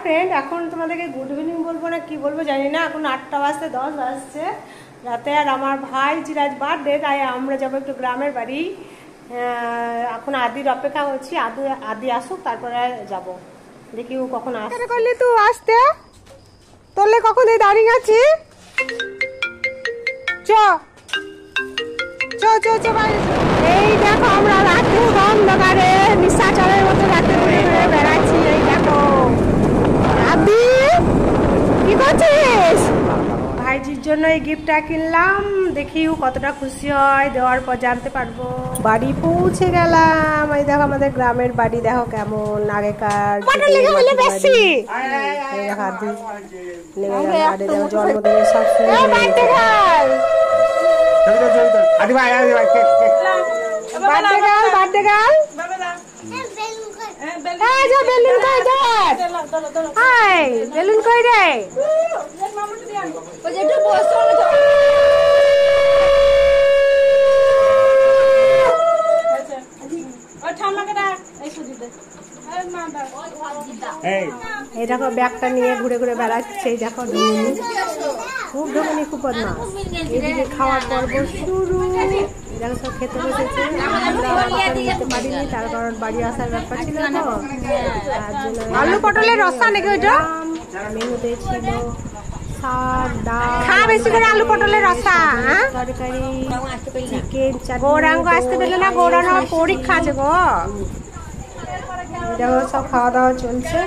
Friend, এখন তোমাদেরকে good evening বলবো না কি বলবো জানি না। এখন 8টা বাজতে 10 বাজছে রাতে, আর আমার ভাই জিরাজ বার্থডে, তাই আমরা যাবো একটু গ্রামের বাড়ি। এখন আদির অপেক্ষা করছি, আদি আসুক তারপরে যাব। দেখি ও কখন আসে। করলি তুই আসতে তোরলে কখন এই দাঁড়িয়ে আছি। চ চ চ চ ভাই, এই দেখো আমরা রাত্রে অন্ধকারে নিশাচরের মতো রাতে ঘুরে ঘুরে বেড়াচ্ছি। এই দেখো আদি, কি করছিস? ভাইজির জন্য এই গিফটটা কিনলাম, দেখি ও কতটা খুশি হয়, দেওয়ার পর জানতে পারবো। বাড়ি পৌঁছে গেলাম। এই দেখো আমাদের গ্রামের বাড়ি, দেখো কেমন আগেকার জন্মদিনের সব বেলুন কই রে? এই দেখো ব্যাগটা নিয়ে ঘুরে ঘুরে বেড়াচ্ছে। এই দেখো খুব ঢোকানি, খুব বদমাস। এদিকে খাওয়ার পর্ব শুরু। দেখো সব খেতে বসেছে, নিতে পারিনি তার কারণ বাড়ি আসার ব্যাপার ছিল তো। আলু পটলের রসা নাকি ওইটা মেনুতে ছিল, শাক, ডাল, খা বেশি করে আলু পটলের রসা, তরকারি, চিকেন, গৌরাঙ্গ আসতে পেলে না, গৌরাঙ্গ পরীক্ষা আছে গো। দেখো সব খাওয়া দাওয়া চলছে।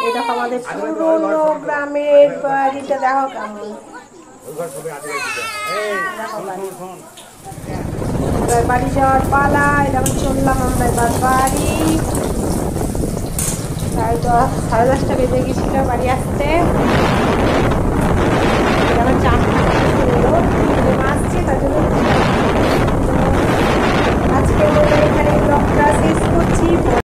এই দেখো আমাদের পুরোনো গ্রামের বাড়িটা, দেখো কেমন। বাড়ি যাওয়ার পালা। এরকম চললাম আমরা এবার বাড়ি। 10:30 বেজে গেছিল বাড়ি আসতে। আসছে